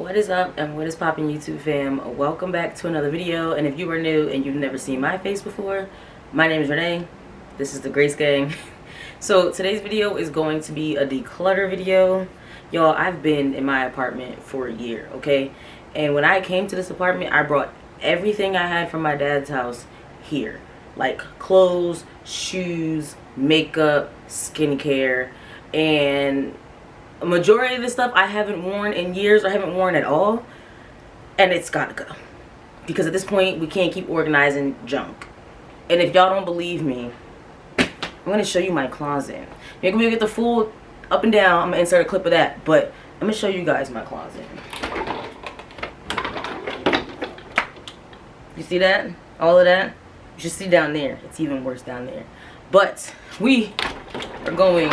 What is up and what is poppin', YouTube fam? Welcome back to another video. And if you are new and you've never seen my face before, my name is Renee. This is the Grace Gang. So today's video is going to be a declutter video. Y'all, I've been in my apartment for a year, okay? And when I came to this apartment, I brought everything I had from my dad's house here. Like clothes, shoes, makeup, skincare, and a majority of this stuff I haven't worn in years or haven't worn at all, and it's gotta go because at this point we can't keep organizing junk. And if y'all don't believe me, I'm gonna show you my closet. You're gonna get the full up and down. I'm gonna insert a clip of that, but I'm gonna show you guys my closet. You see that? All of that? You should see down there. It's even worse down there. But we are going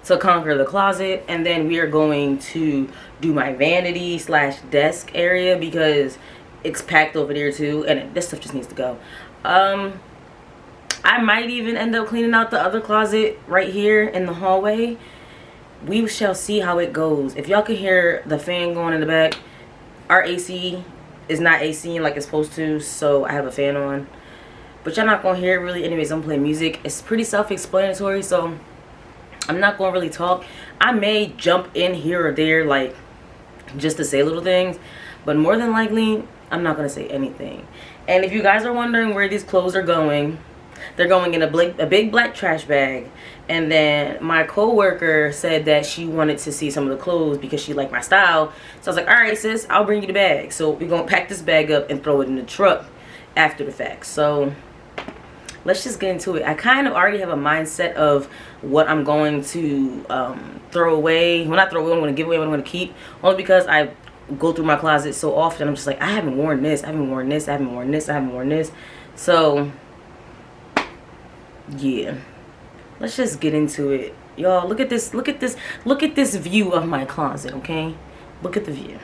to conquer the closet, and then we are going to do my vanity slash desk area because it's packed over there too, and this stuff just needs to go. I might even end up cleaning out the other closet right here in the hallway. We shall see how it goes. If y'all can hear the fan going in the back, our AC is not ACing like it's supposed to, so I have a fan on, but y'all not gonna hear it really anyways. I'm playing music. It's pretty self-explanatory, so I'm not gonna really talk. I may jump in here or there, like just to say little things, but more than likely I'm not gonna say anything. And if you guys are wondering where these clothes are going, they're going in a big black trash bag. And then my co-worker said that she wanted to see some of the clothes because she liked my style. So I was like, all right sis, I'll bring you the bag. So we're gonna pack this bag up and throw it in the truck after the fact. So let's just get into it. I kind of already have a mindset of what I'm going to throw away. Well, not throw away, I'm going to give away what I'm going to keep. Only because I go through my closet so often. I'm just like, I haven't worn this, I haven't worn this, I haven't worn this, I haven't worn this. So yeah, let's just get into it. Y'all, look at this, look at this, look at this view of my closet, okay? Look at the view.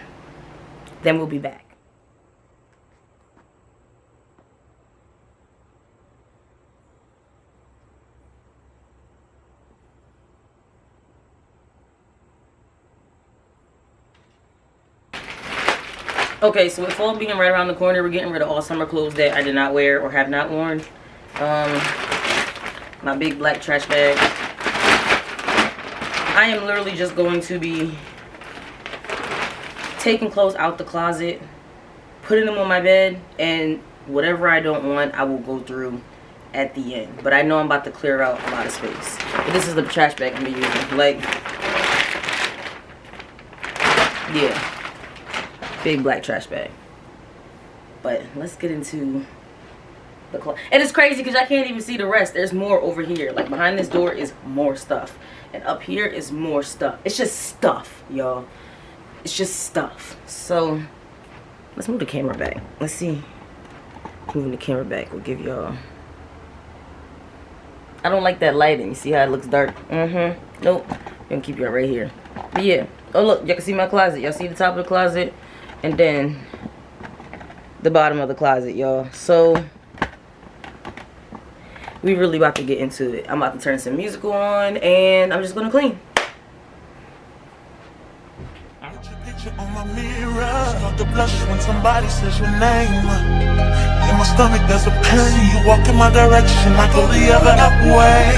Then we'll be back. Okay, so with fall being right around the corner, we're getting rid of all summer clothes that I did not wear or have not worn. My big black trash bag. I am literally just going to be taking clothes out the closet, putting them on my bed, and whatever I don't want, I will go through at the end. But I know I'm about to clear out a lot of space. But this is the trash bag I'm gonna be using. Like, yeah. Big black trash bag. But let's get into the closet. And it's crazy because I can't even see the rest. There's more over here. Like behind this door is more stuff, and up here is more stuff. It's just stuff, y'all. It's just stuff. So let's move the camera back. Let's see. Moving the camera back will give y'all. I don't like that lighting. You see how it looks dark? Nope. I'm gonna keep y'all right here. But yeah. Oh look, y'all can see my closet. Y'all see the top of the closet, and then the bottom of the closet, y'all. So we really about to get into it. I'm about to turn some music on, and I'm just gonna clean. On my mirror, start to blush when somebody says your name. In my stomach there's a pain. You walk in my direction, I go the other way.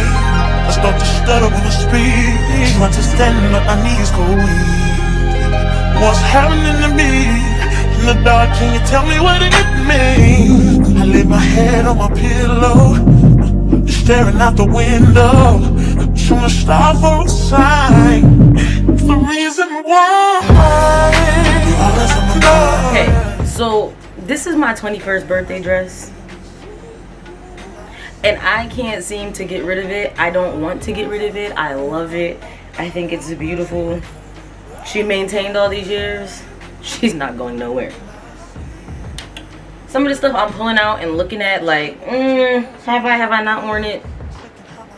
I start to stutter when I speak. Trying to stand up, my knees go weak. What's happening to me? In the dark, can you tell me what it means? I lay my head on my pillow, staring out the window, trying to stop for a sign. The reason why. Okay, so this is my 21st birthday dress, and I can't seem to get rid of it. I don't want to get rid of it. I love it. I think it's beautiful. She maintained all these years. She's not going nowhere. Some of the stuff I'm pulling out and looking at like, have I not worn it?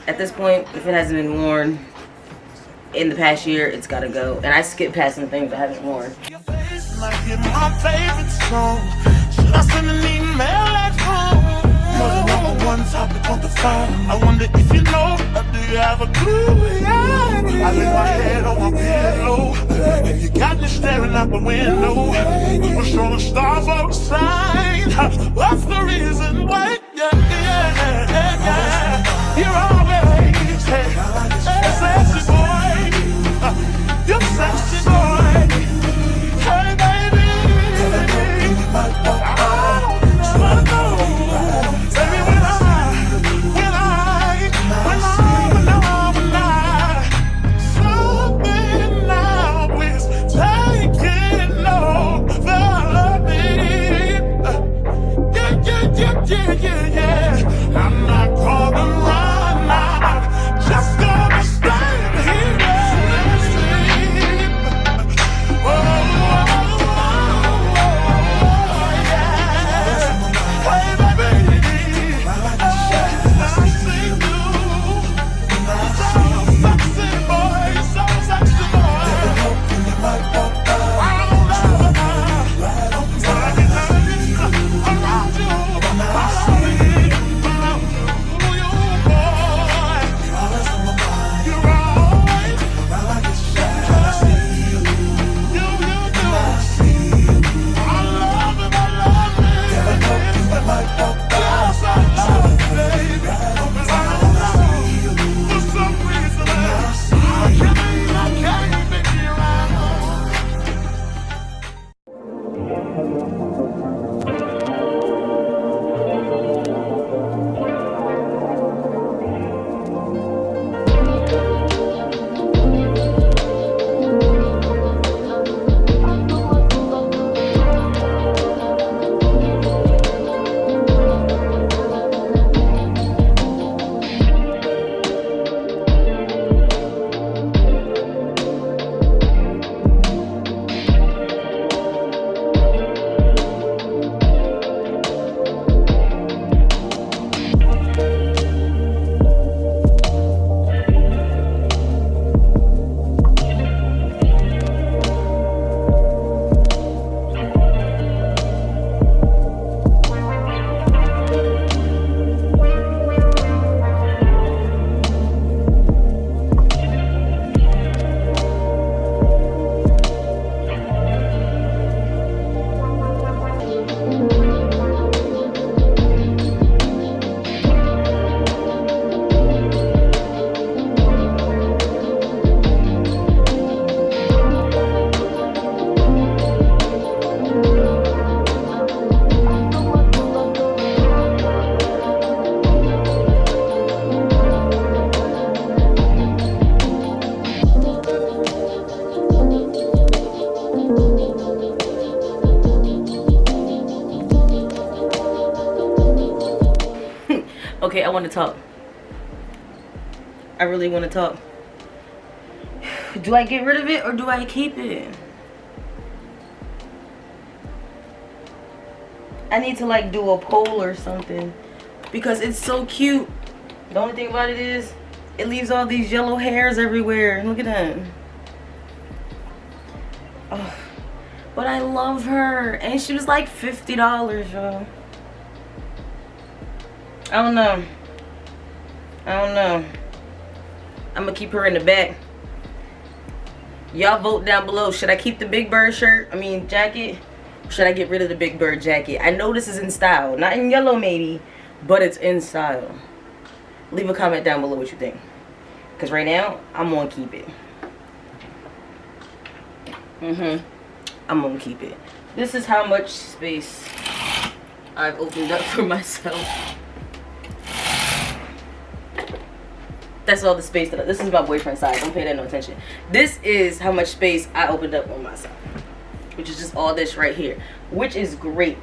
At this point, if it hasn't been worn in the past year, it's gotta go. And I skip past some things I haven't worn. My favorite song. Should I send an email at home? You're the number one topic on the phone. I wonder if you know, or do you have a clue? I lay my head on my pillow. know. And you got me staring out the window. We were showing the stars outside. What's the reason why? Yeah. You're always sexy boy. You're sexy boy. Hey baby. I don't know. Baby, when something now is taking over me. Yeah. I'm not gonna run now. Just gonna stand here and sleep. Yeah. Hey, baby. I see you. So sexy boy, so sexy boy. Okay, I want to talk. I really want to talk. Do I get rid of it or do I keep it? I need to like do a poll or something because it's so cute. The only thing about it is it leaves all these yellow hairs everywhere. Look at that. Oh, but I love her and she was like $50, y'all. I don't know. I'm gonna keep her in the back. Y'all vote down below. Should I keep the Big Bird jacket? Or should I get rid of the Big Bird jacket? I know this is in style. Not in yellow maybe, but it's in style. Leave a comment down below what you think. Because right now, I'm gonna keep it. I'm gonna keep it. This is how much space I've opened up for myself. That's all the space that this is my boyfriend's size. Don't pay that no attention. This is how much space I opened up on myself, which is just all this right here, which is great.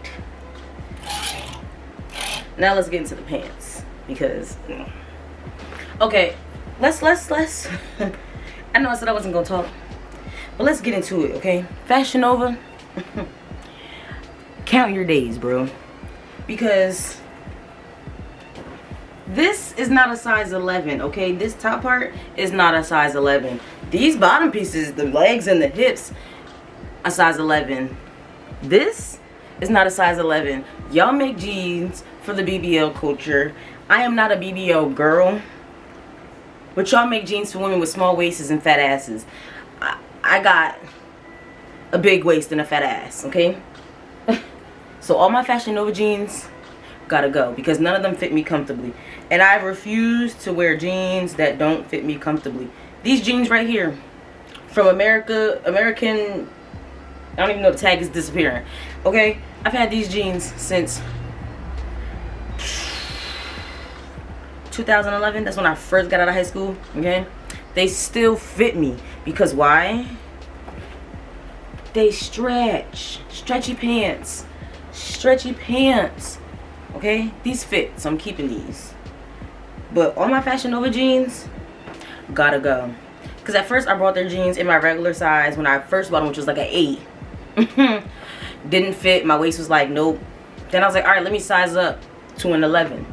Now let's get into the pants because okay, let's I know I said I wasn't gonna talk, but let's get into it. Okay, Fashion Nova. Count your days, bro, because this is not a size 11, okay? This top part is not a size 11. These bottom pieces, the legs and the hips, a size 11. This is not a size 11. Y'all make jeans for the BBL culture. I am not a BBL girl, but y'all make jeans for women with small waists and fat asses. I got a big waist and a fat ass, okay? So all my Fashion Nova jeans gotta go because none of them fit me comfortably. And I refuse to wear jeans that don't fit me comfortably. These jeans right here from American, I don't even know, the tag is disappearing. Okay, I've had these jeans since 2011. That's when I first got out of high school. Okay, they still fit me because why? They stretchy pants, okay, these fit, so I'm keeping these. But all my Fashion Nova jeans gotta go because at first I bought their jeans in my regular size when I first bought them, which was like an 8. Didn't fit. My waist was like nope. Then I was like, all right, let me size up to an 11.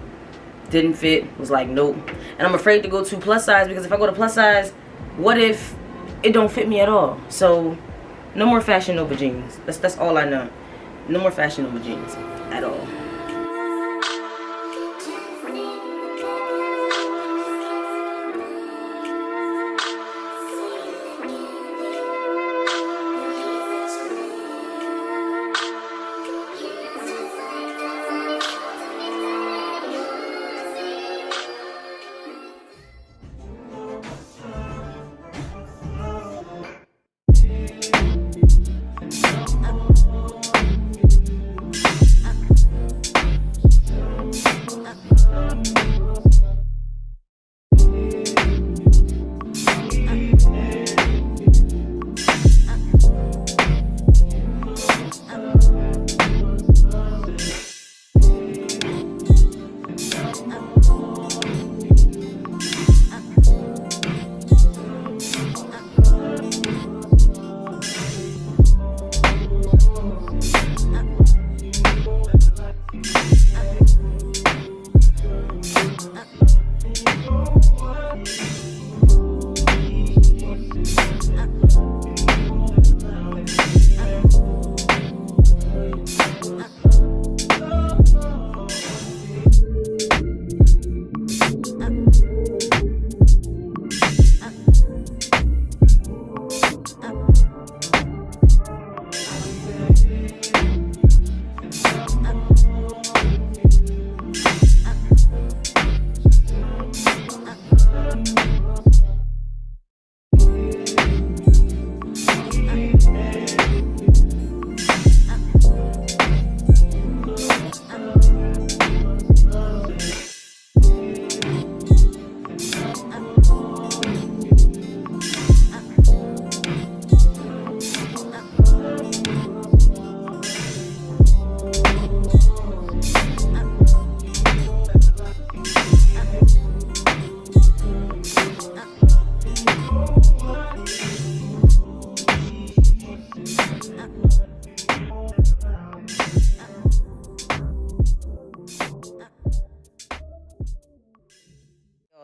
Didn't fit. Was like nope. And I'm afraid to go to plus size because if I go to plus size, what if it don't fit me at all? So no more Fashion Nova jeans. That's all I know. No more Fashion Nova jeans at all.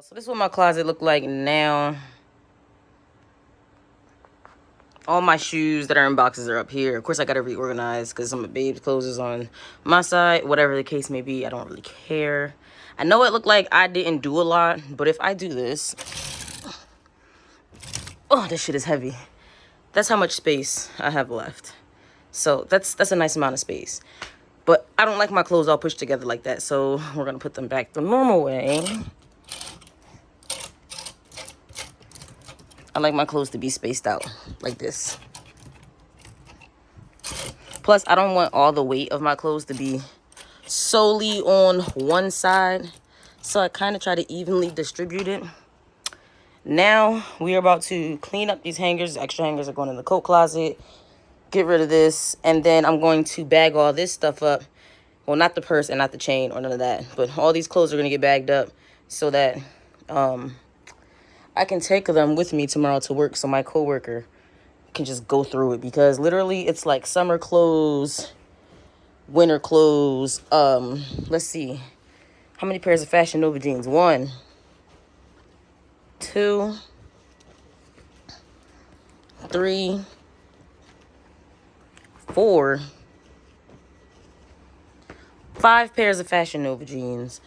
So this is what my closet look like now. All my shoes that are in boxes are up here. Of course, I gotta reorganize because some of babe's clothes is on my side. Whatever the case may be, I don't really care. I know it looked like I didn't do a lot, but if I do this, oh, this shit is heavy. That's how much space I have left. So that's a nice amount of space. But I don't like my clothes all pushed together like that, so we're gonna put them back the normal way. I like my clothes to be spaced out like this. Plus, I don't want all the weight of my clothes to be solely on one side. So I kind of try to evenly distribute it. Now, we are about to clean up these hangers. Extra hangers are going in the coat closet. Get rid of this. And then I'm going to bag all this stuff up. Well, not the purse and not the chain or none of that. But all these clothes are going to get bagged up so that I can take them with me tomorrow to work so my coworker can just go through it. Because literally, it's like summer clothes, winter clothes. Let's see. How many pairs of Fashion Nova jeans? 1, 2, 3, 4, 5 pairs of Fashion Nova jeans.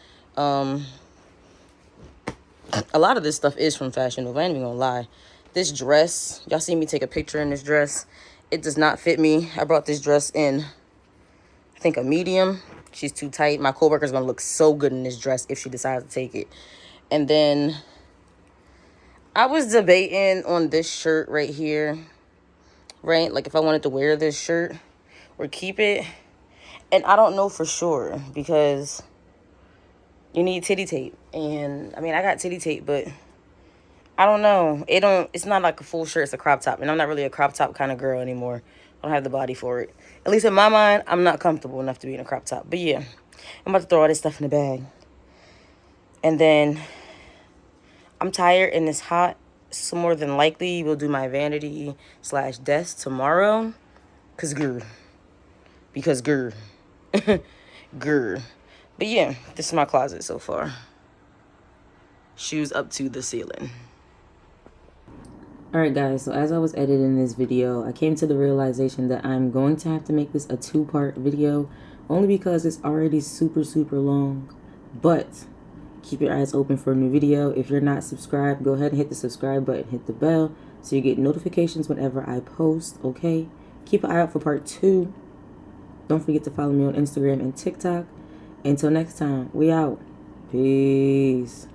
A lot of this stuff is from Fashion Nova. I ain't even gonna lie. This dress, y'all see me take a picture in this dress. It does not fit me. I brought this dress in, I think, a medium. She's too tight. My coworker's gonna look so good in this dress if she decides to take it. And then I was debating on this shirt right here, right? Like if I wanted to wear this shirt or keep it. And I don't know for sure because you need titty tape. And I mean, I got titty tape, but I don't know. It's not like a full shirt, it's a crop top. And I'm not really a crop top kind of girl anymore. I don't have the body for it. At least in my mind, I'm not comfortable enough to be in a crop top. But yeah, I'm about to throw all this stuff in the bag. And then I'm tired and it's hot. So more than likely, we'll do my vanity/desk tomorrow. Because grr. Grr. But yeah, this is my closet so far. Shoes up to the ceiling. Alright guys, so as I was editing this video, I came to the realization that I'm going to have to make this a 2-part video, only because it's already super long. But keep your eyes open for a new video. If you're not subscribed, go ahead and hit the subscribe button, hit the bell, so you get notifications whenever I post, okay? Keep an eye out for part 2. Don't forget to follow me on Instagram and TikTok. Until next time, we out. Peace.